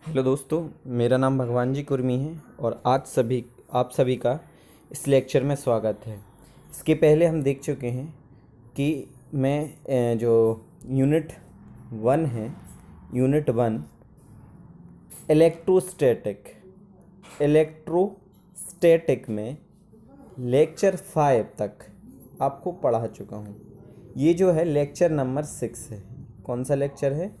Hello दोस्तों, मेरा नाम भगवान जी कुर्मी है और आज आप सभी का इस लेक्चर में स्वागत है। इसके पहले हम देख चुके हैं कि जो यूनिट 1 है, यूनिट 1 इलेक्ट्रोस्टैटिक में लेक्चर 5 तक आपको पढ़ा चुका हूँ। ये जो है लेक्चर नंबर 6 है। कौन सा लेक्चर है?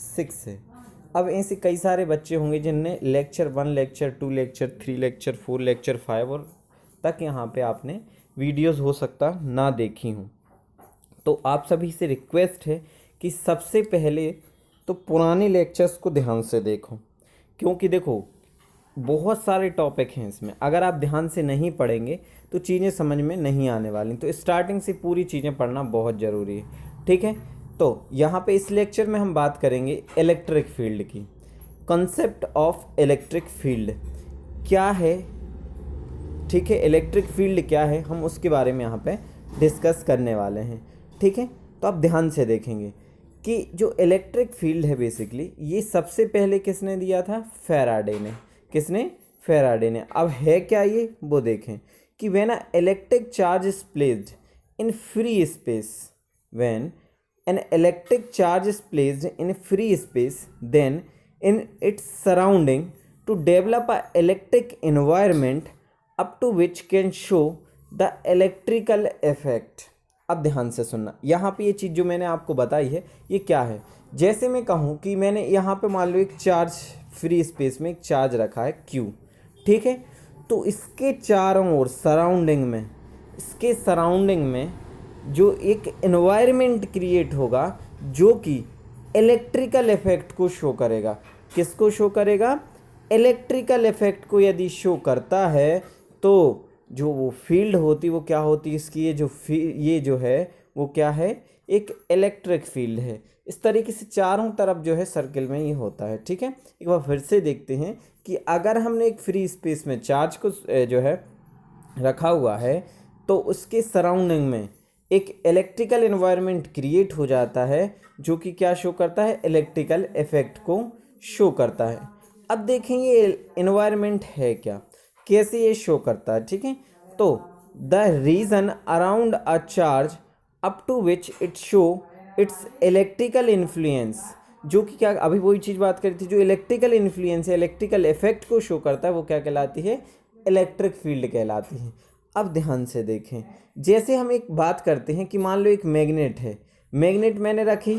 6 है। अब ऐसे कई सारे बच्चे होंगे जिनने lecture 1, lecture 2, lecture 3, lecture 4, lecture 5 और तक यहाँ पे आपने वीडियोस हो सकता ना देखी हूँ। तो आप सभी से रिक्वेस्ट है कि सबसे पहले तो पुराने लेक्चर्स को ध्यान से देखो, क्योंकि देखो बहुत सारे टॉपिक हैं इसमें। अगर आप ध्यान से नहीं पढ़ेंगे तो चीज़ें समझ में नहीं आने वाली। तो स्टार्टिंग से पूरी चीज़ें पढ़ना बहुत ज़रूरी है, ठीक है। तो यहाँ पे इस लेक्चर में हम बात करेंगे इलेक्ट्रिक फील्ड की। कॉन्सेप्ट ऑफ इलेक्ट्रिक फील्ड क्या है, ठीक है। इलेक्ट्रिक फील्ड क्या है, हम उसके बारे में यहाँ पे डिस्कस करने वाले हैं, ठीक है। तो आप ध्यान से देखेंगे कि जो इलेक्ट्रिक फील्ड है बेसिकली ये सबसे पहले किसने दिया था? फैराडे ने। किसने? फैराडे ने। अब है क्या ये, वो देखें कि when a electric charge is placed in free space, when an electric charge is placed in free space then in its surrounding to develop a electric environment up to which can show the electrical effect। अब ध्यान से सुनना, यहाँ पे ये चीज़ जो मैंने आपको बताई है ये क्या है। जैसे मैं कहूँ कि मैंने यहाँ पे मान लो एक चार्ज, फ्री स्पेस में एक चार्ज रखा है Q, ठीक है। तो इसके चारों ओर सराउंडिंग में, इसके सराउंडिंग में जो एक एनवायरनमेंट क्रिएट होगा जो कि इलेक्ट्रिकल इफेक्ट को शो करेगा। किसको शो करेगा? इलेक्ट्रिकल इफेक्ट को यदि शो करता है तो जो वो फील्ड होती वो क्या होती? इसकी ये जो है वो क्या है? एक इलेक्ट्रिक फील्ड है। इस तरीके से चारों तरफ जो है सर्किल में ये होता है, ठीक है। एक बार फिर से देखते हैं कि अगर हमने एक फ्री स्पेस में चार्ज को जो है रखा हुआ है तो उसके सराउंडिंग में एक इलेक्ट्रिकल एनवायरनमेंट क्रिएट हो जाता है जो कि क्या शो करता है? इलेक्ट्रिकल इफेक्ट को शो करता है। अब देखें ये एनवायरनमेंट है क्या, कैसे ये शो करता है, ठीक है। तो the region around a charge up to which it show its electrical influence, जो कि क्या, अभी वही चीज़ बात करी थी, जो इलेक्ट्रिकल इन्फ्लुएंस है, इलेक्ट्रिकल इफेक्ट को शो करता है, वो क्या कहलाती है? इलेक्ट्रिक फील्ड कहलाती है। अब ध्यान से देखें, जैसे हम एक बात करते हैं कि मान लो एक मैग्नेट है, मैग्नेट मैंने रखी।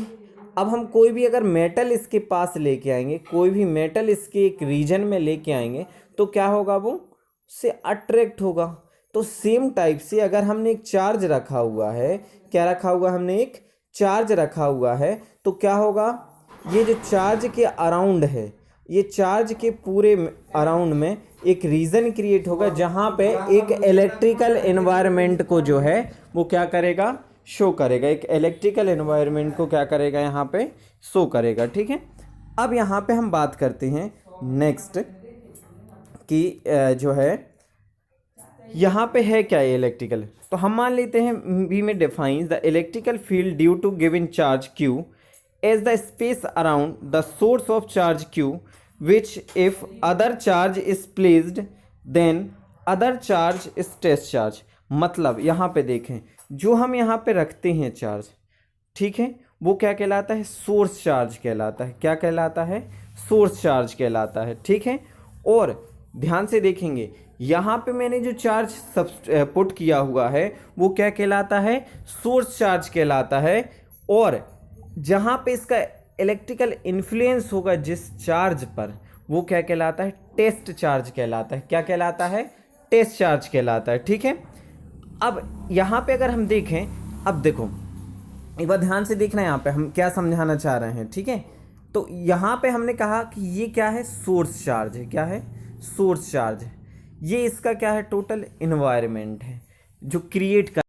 अब हम कोई भी अगर मेटल इसके पास लेके आएंगे, कोई भी मेटल इसके एक रीजन में लेके आएंगे तो क्या होगा? वो उससे अट्रैक्ट होगा। तो सेम टाइप से अगर हमने एक चार्ज रखा हुआ है, क्या रखा हुआ? हमने एक चार्ज रखा हुआ है, तो क्या होगा? ये जो चार्ज के अराउंड है, ये चार्ज के पूरे अराउंड में एक रीजन क्रिएट होगा जहाँ पे एक इलेक्ट्रिकल एनवायरनमेंट को जो है वो क्या करेगा? शो करेगा। एक इलेक्ट्रिकल एनवायरनमेंट को क्या करेगा? यहाँ पे शो करेगा, ठीक है। अब यहाँ पे हम बात करते हैं नेक्स्ट कि जो है यहाँ पे है क्या ये इलेक्ट्रिकल। तो हम मान लेते हैं वी में defines the electrical field due to given charge Q as the space around the source of charge Q, which if other charge is placed then other charge is test charge। मतलब यहाँ पे देखें, जो हम यहाँ पे रखते हैं चार्ज, ठीक है, वो क्या कहलाता है? सोर्स चार्ज कहलाता है। क्या कहलाता है? सोर्स चार्ज कहलाता है, ठीक है। और ध्यान से देखेंगे यहाँ पे मैंने जो चार्ज पुट किया हुआ है वो क्या कहलाता है? सोर्स चार्ज कहलाता है। और जहाँ पे इसका इलेक्ट्रिकल इन्फ्लुएंस होगा जिस चार्ज पर, वो क्या कहलाता है? टेस्ट चार्ज कहलाता है। क्या कहलाता है? टेस्ट चार्ज कहलाता है, ठीक है। अब यहाँ पे अगर हम देखें, अब देखो एक बार ध्यान से देखना, यहाँ पे हम क्या समझाना चाह रहे हैं, ठीक है। तो यहाँ पे हमने कहा कि ये क्या है? सोर्स चार्ज है। क्या है? सोर्स चार्ज है। ये इसका क्या है? टोटल इन्वायरमेंट है जो क्रिएट कर।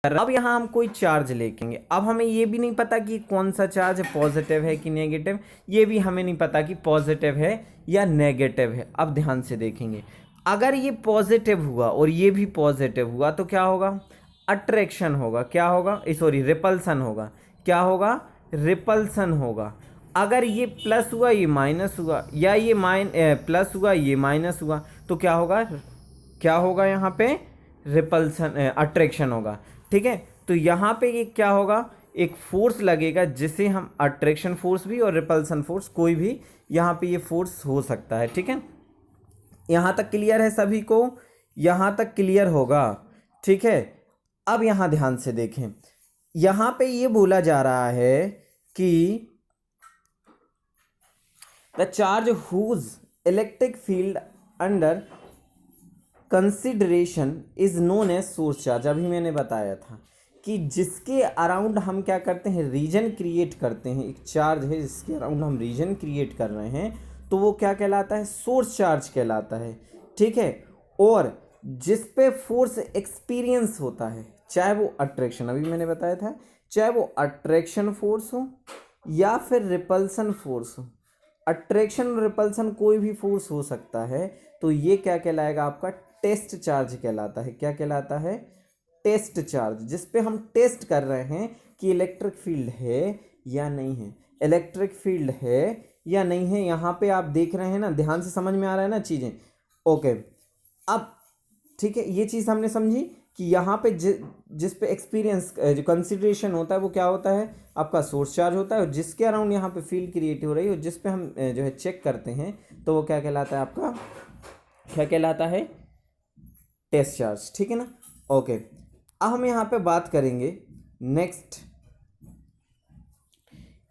अब यहाँ हम कोई चार्ज लेंगे, अब हमें ये भी नहीं पता कि कौन सा चार्ज पॉजिटिव है कि नेगेटिव, ये भी हमें नहीं पता कि पॉजिटिव है या नेगेटिव है। अब ध्यान से देखेंगे, अगर ये पॉजिटिव हुआ और ये भी पॉजिटिव हुआ तो क्या होगा? अट्रैक्शन होगा। क्या होगा? सॉरी, रिपल्सन होगा। क्या होगा? रिपल्सन होगा। अगर ये प्लस हुआ ये माइनस हुआ, या ये प्लस हुआ ये माइनस हुआ, तो क्या होगा, क्या होगा यहाँ पे, रिपल्सन अट्रैक्शन होगा। ठीक है, तो यहाँ पे ये क्या होगा, एक फोर्स लगेगा जिसे हम अट्रैक्शन फोर्स भी और रिपल्सन फोर्स, कोई भी यहाँ पे ये फोर्स हो सकता है। ठीक है, यहाँ तक क्लियर है सभी को, यहाँ तक क्लियर होगा। ठीक है, अब यहाँ ध्यान से देखें, यहाँ पे ये बोला जा रहा है कि the charge whose electric field under consideration is known as source charge. अभी मैंने बताया था कि जिसके अराउंड हम क्या करते हैं, रीजन क्रिएट करते हैं, एक चार्ज है जिसके अराउंड हम रीजन क्रिएट कर रहे हैं, तो वो क्या कहलाता है, सोर्स चार्ज कहलाता है। ठीक है, और जिस पे फोर्स एक्सपीरियंस होता है, चाहे वो अट्रैक्शन, अभी मैंने बताया था, चाहे वो अट्रैक्शन फोर्स हो या फिर रिपल्सन फोर्स हो, अट्रैक्शन और रिपल्सन कोई भी फोर्स हो सकता है, तो ये क्या कहलाएगा, आपका टेस्ट चार्ज कहलाता है। क्या कहलाता है, टेस्ट चार्ज, जिस पे हम टेस्ट कर रहे हैं कि इलेक्ट्रिक फील्ड है या नहीं है, इलेक्ट्रिक फील्ड है या नहीं है। यहाँ पे आप देख रहे हैं ना, ध्यान से समझ में आ रहा है ना चीज़ें। ओके, अब ठीक है, ये चीज़ हमने समझी कि यहाँ पे जिस पे एक्सपीरियंस जो कंसिडरेशन होता है वो क्या होता है, आपका सोर्स चार्ज होता है, और जिसके अराउंड यहाँ पे फील्ड क्रिएट हो रही है, जिस पे हम जो है चेक करते हैं, तो वो क्या कहलाता है, आपका क्या कहलाता है, टेस्ट चार्ज। ठीक है ना। ओके, अब हम यहाँ पे बात करेंगे नेक्स्ट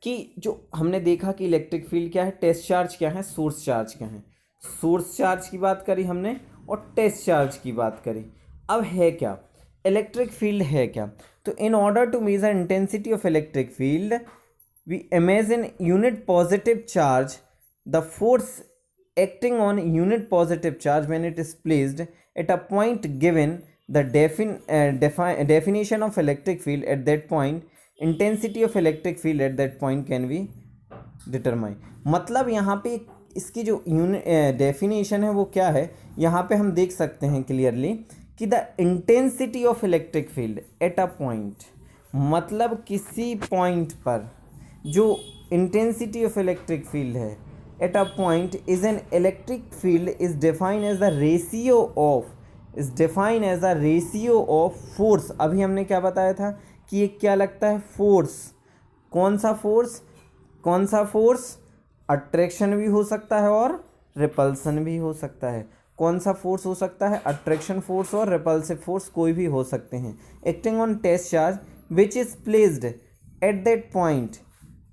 कि जो हमने देखा कि इलेक्ट्रिक फील्ड क्या है, टेस्ट चार्ज क्या है, सोर्स चार्ज क्या है। सोर्स चार्ज की बात करी हमने और टेस्ट चार्ज की बात करी। अब है क्या, इलेक्ट्रिक फील्ड है क्या। तो in order to measure intensity of electric field we imagine unit positive charge, the force acting on unit positive charge when it is placed at a point given the definition of electric field at that point, intensity of electric field at that point can be determined। मतलब यहाँ पे इसकी जो definition है वो क्या है, यहाँ पे हम देख सकते हैं क्लियरली कि the intensity of electric field at a point, मतलब किसी पॉइंट पर जो इंटेंसिटी ऑफ इलेक्ट्रिक फील्ड है at a point is an electric field is defined as the ratio of force। अभी हमने क्या बताया था कि ये क्या लगता है, फोर्स। कौन सा फोर्स, कौन सा फोर्स, अट्रैक्शन भी हो सकता है और रिपल्सन भी हो सकता है। कौन सा फोर्स हो सकता है, अट्रैक्शन फोर्स और रिपल्सिव फोर्स कोई भी हो सकते हैं। Acting on test charge which is placed at that point,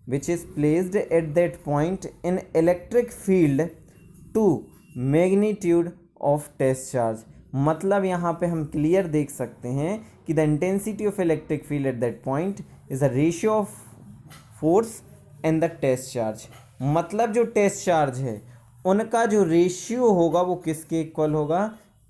which is placed at that point in electric field to magnitude of test charge। मतलब यहाँ पे हम क्लियर देख सकते हैं कि the intensity of electric field at that point is a ratio of force and the test charge। मतलब जो टेस्ट चार्ज है उनका जो रेशियो होगा वो किसके इक्वल होगा,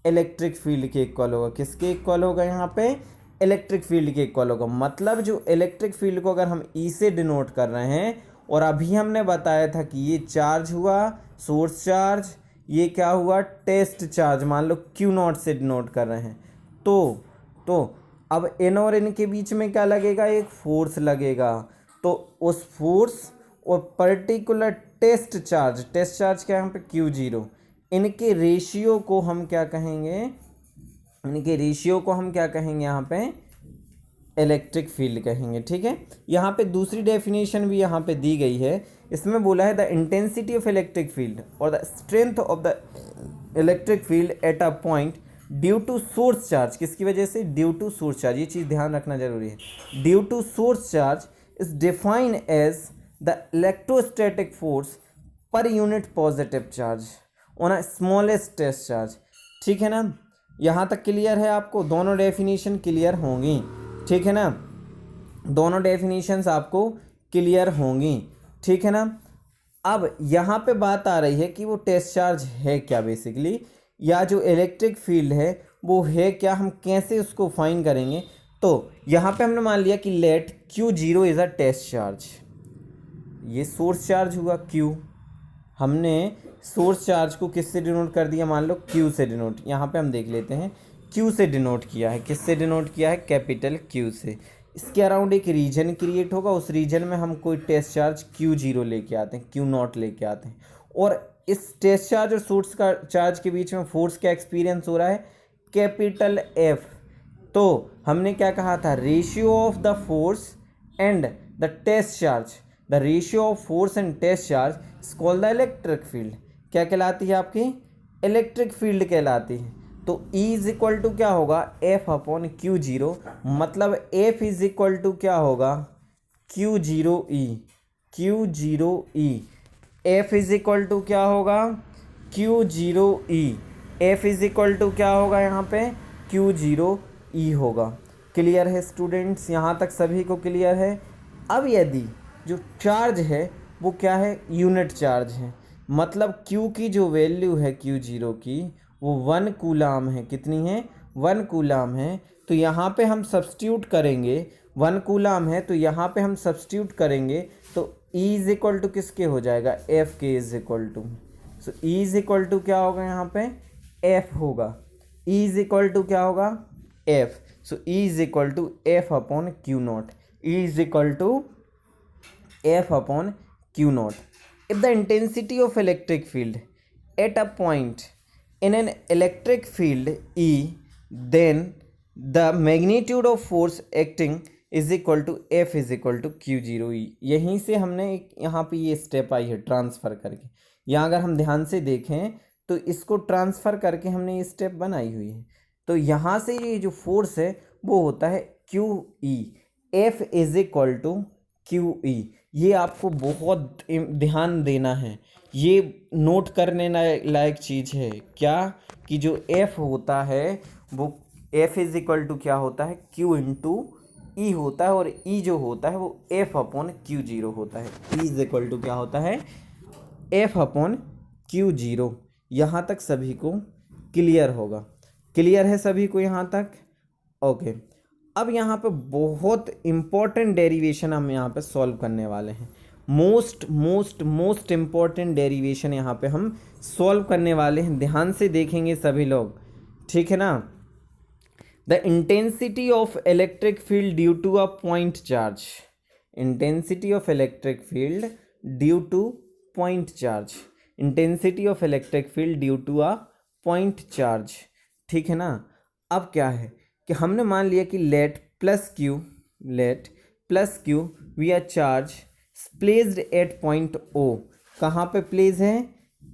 इलेक्ट्रिक फील्ड के इक्वल होगा। किसके इक्वल होगा, यहाँ पे इलेक्ट्रिक फील्ड के इक्वल होगा। मतलब जो इलेक्ट्रिक फील्ड को अगर हम ई से डिनोट कर रहे हैं, और अभी हमने बताया था कि ये चार्ज हुआ सोर्स चार्ज, ये क्या हुआ टेस्ट चार्ज, मान लो क्यू नॉट से डिनोट कर रहे हैं, तो अब एन और एन के बीच में क्या लगेगा, एक फोर्स लगेगा। तो उस फोर्स और पर्टिकुलर टेस्ट चार्ज क्या है यहाँ पे Q0, इनके रेशियो को हम क्या कहेंगे, इनके रेशियो को हम क्या कहेंगे, यहाँ पे इलेक्ट्रिक फील्ड कहेंगे। ठीक है, यहाँ पे दूसरी डेफिनेशन भी यहाँ पे दी गई है। इसमें बोला है the intensity of electric field और the strength of the electric field at a point due to source charge. किसकी वजह से, ड्यू टू सोर्स चार्ज, ये चीज़ ध्यान रखना जरूरी है। Due to source charge is defined as the electrostatic force per unit positive charge on a smallest test charge. ठीक है ना, यहाँ तक क्लियर है आपको, दोनों डेफिनेशन क्लियर होंगी। ठीक है ना, दोनों डेफिनेशंस आपको क्लियर होंगी। ठीक है ना। अब यहाँ पे बात आ रही है कि वो टेस्ट चार्ज है क्या बेसिकली, या जो इलेक्ट्रिक फील्ड है वो है क्या, हम कैसे उसको फाइंड करेंगे। तो यहाँ पे हमने मान लिया कि let Q0 is a test charge, ये सोर्स चार्ज हुआ Q, हमने सोर्स चार्ज को किससे डिनोट कर दिया, मान लो Q से डिनोट। यहाँ पे हम देख लेते हैं Q से डिनोट किया है, किससे डिनोट किया है, कैपिटल Q से। इसके अराउंड एक रीजन क्रिएट होगा, उस रीजन में हम कोई टेस्ट चार्ज Q0 लेके आते हैं, Q0 लेके आते हैं, और इस टेस्ट चार्ज और सोर्स का चार्ज के बीच में फोर्स का एक्सपीरियंस हो रहा है कैपिटल F। तो हमने क्या कहा था, ratio of the force and the test charge, the ratio of force and test charge is called the electric field. क्या कहलाती है आपकी, इलेक्ट्रिक फील्ड कहलाती है। तो E इज इक्वल टू क्या होगा, F अपॉन Q0, मतलब F इज इक्वल टू क्या होगा, Q0E, Q0E, F is equal to क्या होगा, Q0E, F is equal to क्या होगा, यहाँ पे Q0E होगा। क्लियर है स्टूडेंट्स, यहाँ तक सभी को क्लियर है। अब यदि जो चार्ज है वो क्या है, यूनिट चार्ज है, मतलब Q की जो वैल्यू है Q0 की वो 1 कूलाम है। कितनी है, 1 कूलाम है। तो यहाँ पे हम सब्स्टिट्यूट करेंगे, 1 कूलाम है तो यहाँ पे हम सब्स्टिट्यूट करेंगे तो E इज इक्वल टू किसके हो जाएगा, F के is equal to. So E is equal to क्या होगा, यहाँ पे F होगा। E इज इक्वल टू क्या होगा, F। So E is equal to F upon Q0, E is equal to F upon Q0. If the intensity of electric field at a point in an electric field E, then the magnitude of force acting is equal to F is equal to Q0E। यहीं से हमने एक यहाँ पे ये step I है transfer करके। यहाँ अगर हम ध्यान से देखें तो इसको ट्रांसफ़र करके हमने ये स्टेप बनाई हुई है। तो यहाँ से ये जो फोर्स है वो होता है QE, F is equal to QE। ये आपको बहुत ध्यान देना है, ये नोट करने लायक चीज़ है क्या, कि जो F होता है वो F इज इक्वल टू क्या होता है, Q इंटू E होता है, और E जो होता है वो F अपॉन Q0 होता है। E इज इक्वल टू क्या होता है, F अपॉन Q0। यहाँ तक सभी को क्लियर होगा, क्लियर है सभी को यहाँ तक, ओके। अब यहाँ पे बहुत इम्पॉर्टेंट डेरिवेशन हम यहाँ पे सॉल्व करने वाले हैं। मोस्ट इम्पॉर्टेंट डेरिवेशन यहाँ पे हम सॉल्व करने वाले हैं, ध्यान से देखेंगे सभी लोग, ठीक है ना। The intensity of electric field due to a point charge, intensity of electric field due to point charge, intensity of electric field due to a point charge, ठीक है ना। अब क्या है कि हमने मान लिया कि let plus Q we are charge placed at point O। कहाँ पे प्लेस है,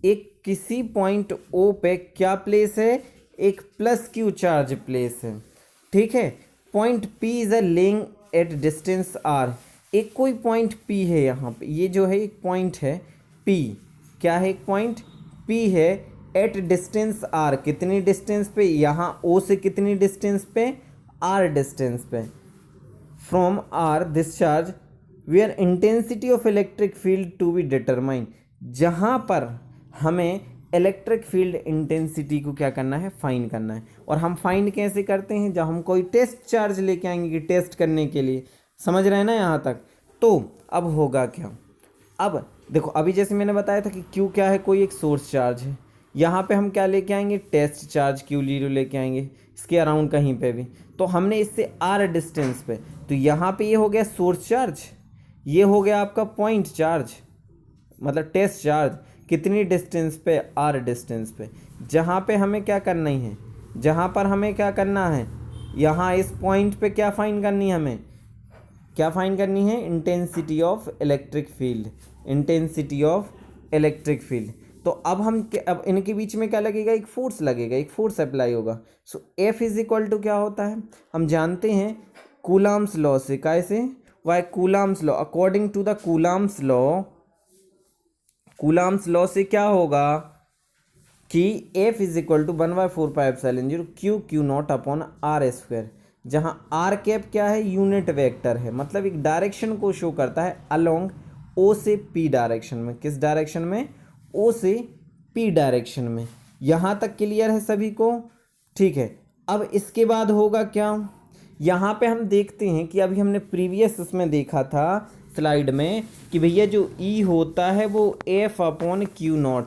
एक किसी पॉइंट O पे क्या प्लेस है, एक प्लस क्यू चार्ज प्लेस है, ठीक है। Point P is a laying eight distance R, एक कोई पॉइंट P है यहाँ पे, ये जो है एक पॉइंट है P, क्या है, एक पॉइंट P है एट डिस्टेंस R, कितनी डिस्टेंस पे, यहाँ O से कितनी डिस्टेंस पे, R डिस्टेंस पे। From R this charge where intensity of electric field to be determine, जहाँ पर हमें इलेक्ट्रिक फील्ड इंटेंसिटी को क्या करना है, फाइंड करना है। और हम फाइंड कैसे करते हैं, जब हम कोई टेस्ट चार्ज लेके आएंगे कि टेस्ट करने के लिए, समझ रहे हैं ना यहाँ तक। तो अब होगा क्या, अब देखो अभी जैसे मैंने बताया था कि Q क्या है, कोई एक सोर्स चार्ज है, यहाँ पे हम क्या लेके आएंगे, टेस्ट चार्ज Q0 लेके आएंगे, इसके अराउंड कहीं पे भी। तो हमने इससे R डिस्टेंस पे, तो यहाँ पे ये हो गया सोर्स चार्ज, ये हो गया आपका पॉइंट चार्ज, मतलब टेस्ट चार्ज, कितनी डिस्टेंस पे, R डिस्टेंस पे। जहाँ पे हमें क्या करना ही है, जहाँ पर हमें क्या करना है, यहाँ इस पॉइंट पे क्या फाइंड करनी है, हमें क्या फाइंड करनी है, intensity of electric field, intensity of electric field. तो अब हम अब इनके बीच में क्या लगेगा, एक फोर्स लगेगा, एक फोर्स अप्लाई होगा। सो F इज इक्वल टू क्या होता है, हम जानते हैं कूलाम्स लॉ से, कैसे, why Coulomb's law, according to the Coulomb's law, Coulomb's law से क्या होगा कि F is equal to 1/4πε0 Q0 upon R square, जहाँ R कैप क्या है, यूनिट वेक्टर है, मतलब एक डायरेक्शन को शो करता है अलोंग O से P डायरेक्शन में, किस डायरेक्शन में, O से P डायरेक्शन में। यहाँ तक क्लियर है सभी को, ठीक है। अब इसके बाद होगा क्या, यहाँ पे हम देखते हैं कि अभी हमने प्रीवियस उसमें देखा था स्लाइड में कि भैया जो E होता है वो F upon Q0,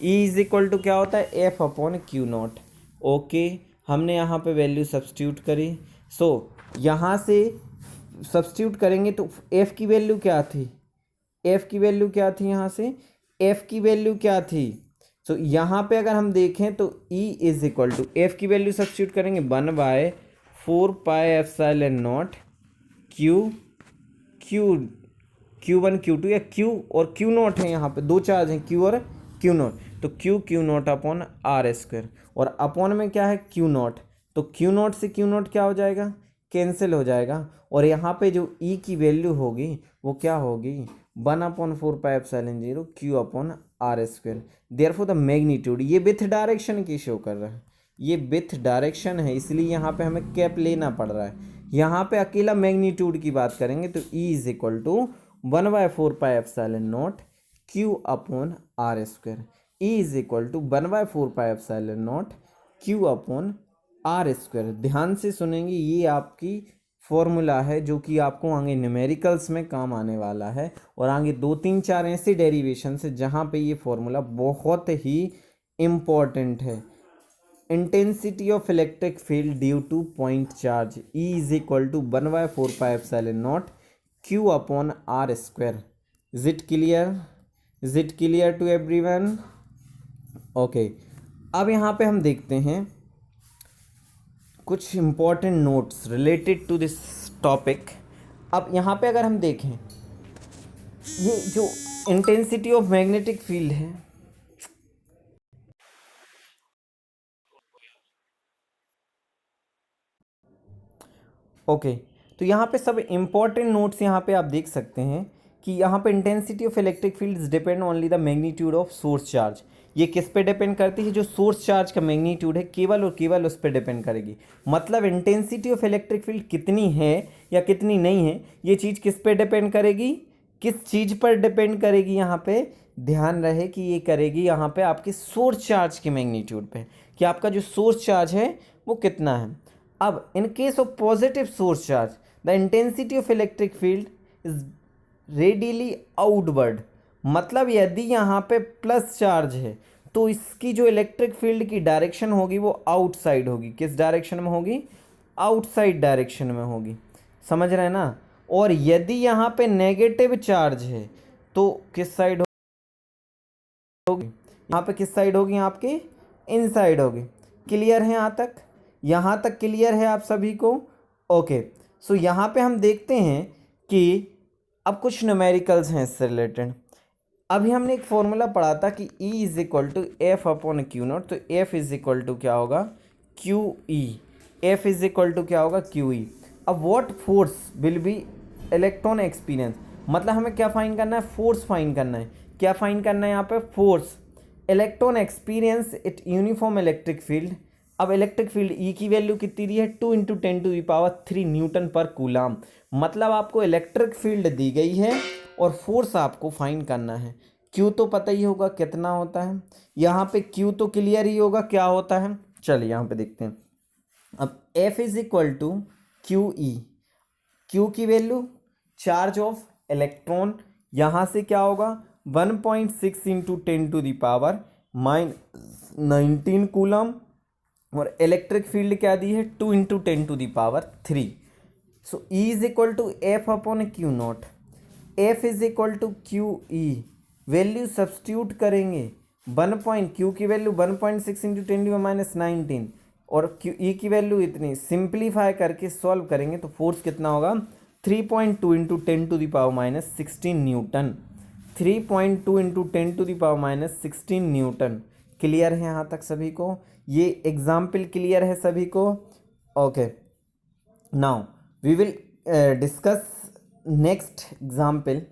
E is equal to क्या होता है, F अपॉन Q0, ओके। हमने यहाँ पे वैल्यू सब्स्टिट्यूट करी। सो यहाँ से सब्स्टिट्यूट करेंगे तो एफ की वैल्यू क्या थी, एफ की वैल्यू क्या थी, यहाँ से एफ की वैल्यू क्या थी। सो यहाँ पे अगर हम देखें तो E is equal to F की वैल्यू सब्स्टिट्यूट करेंगे 1/4πε0 क्यू क्यू Q1 Q2 या Q और Q0 है, यहाँ पे दो चार्ज हैं Q और Q0, तो Q0 अपॉन आर स्क्वायर, और अपॉन में क्या है Q0, तो Q0 से Q0 क्या हो जाएगा, कैंसिल हो जाएगा, और यहाँ पे जो E की वैल्यू होगी वो क्या होगी 1/4πε0 Q upon R square. Therefore the magnitude, ये विथ डायरेक्शन की शो कर रहा है, ये विथ डायरेक्शन है, इसलिए यहाँ पे हमें कैप लेना पड़ रहा है। यहाँ पे अकेला मैग्नीट्यूड की बात करेंगे तो E is equal to 1/4πε0 Q upon R square, E is equal to 1/4πε0 Q upon R square. ध्यान से सुनेंगे, ये आपकी फॉर्मूला है जो कि आपको आगे न्यूमेरिकल्स में काम आने वाला है, और आगे 2 3 4 ऐसे डेरिवेशन है जहाँ पे ये फॉर्मूला बहुत ही इम्पॉर्टेंट है। Intensity of electric field due to point charge, E is equal to 1/4πε0 Q upon R square. Is it clear, is it clear to everyone? Okay, अब यहाँ पे हम देखते हैं कुछ important notes related to this topic. अब यहाँ पे अगर हम देखें, ये जो इंटेंसिटी ऑफ मैग्नेटिक फील्ड है, ओके, तो यहाँ पे सब इम्पॉर्टेंट नोट्स यहाँ पे आप देख सकते हैं कि यहाँ पे intensity of electric fields depend only the magnitude of source charge. ये किस पे डिपेंड करती है, जो सोर्स चार्ज का मैग्नीट्यूड है केवल और केवल उस पर डिपेंड करेगी। मतलब इंटेंसिटी ऑफ इलेक्ट्रिक फील्ड कितनी है या कितनी नहीं है, ये चीज़ किस पे डिपेंड करेगी, किस चीज़ पर डिपेंड करेगी, यहाँ पे ध्यान रहे कि ये करेगी यहाँ पे आपके सोर्स चार्ज के मैग्नीट्यूड पे, कि आपका जो सोर्स चार्ज है वो कितना है। अब in case of positive source charge the intensity of electric field is radially outward. मतलब यदि यहाँ पे प्लस चार्ज है तो इसकी जो इलेक्ट्रिक फील्ड की डायरेक्शन होगी वो आउटसाइड होगी। किस डायरेक्शन में होगी, आउटसाइड डायरेक्शन में होगी, समझ रहे हैं ना। और यदि यहाँ पे नेगेटिव चार्ज है तो किस साइड होगी, यहाँ पे किस साइड होगी, आपके इनसाइड होगी। क्लियर है यहाँ तक, यहाँ तक क्लियर है आप सभी को? ओके, सो यहाँ पे हम देखते हैं कि अब कुछ न्यूमेरिकल्स हैं इससे रिलेटेड। अभी हमने एक फॉर्मूला पढ़ा था कि E is equal to F upon Q0, तो F इज इक्वल टू क्या होगा, QE, F is equal to क्या होगा, QE। अब what force will be electron experience, मतलब हमें क्या फाइंड करना है, फोर्स फाइंड करना है। क्या फाइंड करना है यहाँ पे, force. Electron experience it uniform electric field. अब इलेक्ट्रिक फील्ड E की वैल्यू कितनी दी है, 2 × 10⁻³ न्यूटन पर कूलाम। मतलब आपको इलेक्ट्रिक फील्ड दी गई है और फोर्स आपको फाइंड करना है। Q तो पता ही होगा कितना होता है, यहाँ पे Q तो क्लियर ही होगा क्या होता है। चलिए यहाँ पे देखते हैं। अब F is equal to QE, Q की वैल्यू चार्ज ऑफ इलेक्ट्रॉन, यहाँ से क्या होगा 1.6 × 10⁻⁹ कूलम, और इलेक्ट्रिक फील्ड क्या दी है 2 × 10⁻3। So E is equal to F upon Q0, F is equal to QE। Value substitute करेंगे, Q की वैल्यू 1.6 × 10⁻⁹ और E की वैल्यू इतनी, सिंप्लीफाई करके सॉल्व करेंगे तो फोर्स कितना होगा 3.2 × 10⁻16 न्यूटन, 3.2 × 10⁻16 न्यूटन। क्लियर है यहाँ तक सभी को, ये एग्जाम्पल क्लियर है सभी को? Okay, now we will discuss next example.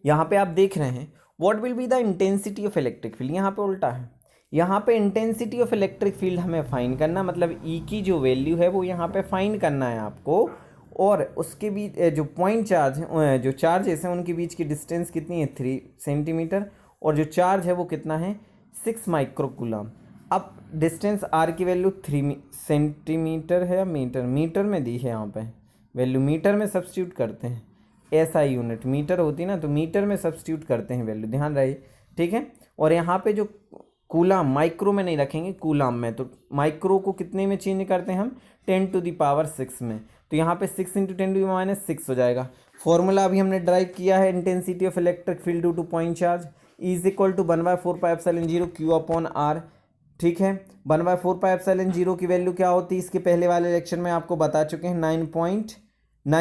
यहाँ पे आप देख रहे हैं what will be the intensity of electric field, यहाँ पे उल्टा है। यहाँ पे इंटेंसिटी ऑफ इलेक्ट्रिक फील्ड हमें फाइंड करना, मतलब E की जो वैल्यू है वो यहाँ पे फाइंड करना है आपको, और उसके बीच जो पॉइंट चार्ज है, जो चार्जेस हैं उनके बीच की डिस्टेंस कितनी है 3 सेंटीमीटर, और जो चार्ज है वो कितना है 6 माइक्रोकूलम। अब डिस्टेंस R की वैल्यू 3 सेंटीमीटर है, मीटर, मीटर में दी है, यहाँ पे वैल्यू मीटर में सब्स्टिट्यूट करते हैं, SI यूनिट मीटर होती है ना, तो मीटर में सब्स्टिट्यूट करते हैं वैल्यू, ध्यान रहे, ठीक है। और यहाँ पे जो कूलाम, माइक्रो में नहीं रखेंगे, कूलाम में, तो माइक्रो को कितने में चेंज करते हैं हम 10⁶ में। तो यहाँ पे 6 × 10⁻⁶ हो जाएगा। फॉर्मूला अभी हमने ड्राइव किया है, intensity of electric field due to point charge is equal to 1/4πε0 Q/R। ठीक है, 1/4πε0 की वैल्यू क्या होती है, इसके पहले वाले लेक्चर में आपको बता चुके हैं, 9.9 ×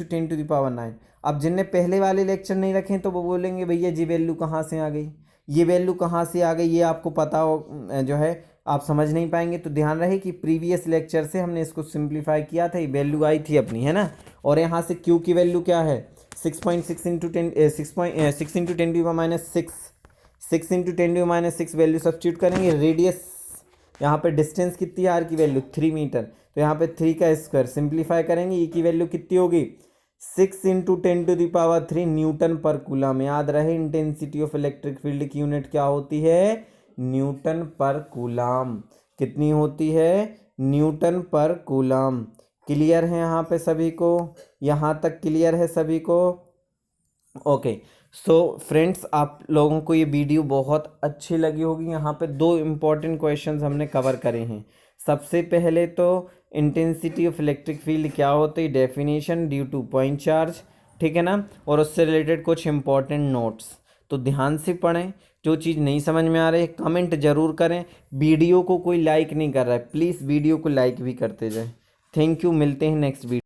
10⁻⁹ अब जिनने पहले वाले लेक्चर नहीं रखे तो वो बोलेंगे भैया जी वैल्यू कहाँ से आ गई, ये वैल्यू कहाँ से आ गई, ये आपको पता हो जो है आप समझ नहीं पाएंगे। तो ध्यान रहे कि प्रीवियस लेक्चर से हमने इसको सिंप्लीफाई किया था, ये वैल्यू आई थी अपनी, है ना। और यहाँ से Q की वैल्यू क्या है, 6 × 10⁻⁶ वैल्यू सब्स्टिट्यूट करेंगे। रेडियस यहाँ पे डिस्टेंस कितनी है, आर की वैल्यू 3 मीटर, तो यहाँ पे 3 का स्क्वायर सिंप्लीफाई करेंगे, ई की वैल्यू कितनी होगी 6 × 10⁻³ न्यूटन पर कूलम। याद रहे इंटेंसिटी ऑफ इलेक्ट्रिक फील्ड की यूनिट क्या होती है, न्यूटन पर कूलम। कितनी होती है, न्यूटन पर कूलम। क्लियर है यहाँ पे सभी को, यहाँ तक क्लियर है सभी को। ओके सो फ्रेंड्स, आप लोगों को ये वीडियो बहुत अच्छी लगी होगी। यहाँ पे 2 इम्पॉर्टेंट क्वेश्चंस हमने कवर करे हैं। सबसे पहले तो इंटेंसिटी ऑफ इलेक्ट्रिक फील्ड क्या होती है, definition due to point charge, ठीक है ना, और उससे रिलेटेड कुछ इंपॉर्टेंट नोट्स। तो ध्यान से पढ़ें, जो चीज़ नहीं समझ में आ रही है कमेंट जरूर करें। वीडियो को कोई लाइक नहीं कर रहा है, प्लीज़ वीडियो को लाइक भी करते जाएं। थैंक यू, मिलते हैं नेक्स्ट वीडियो।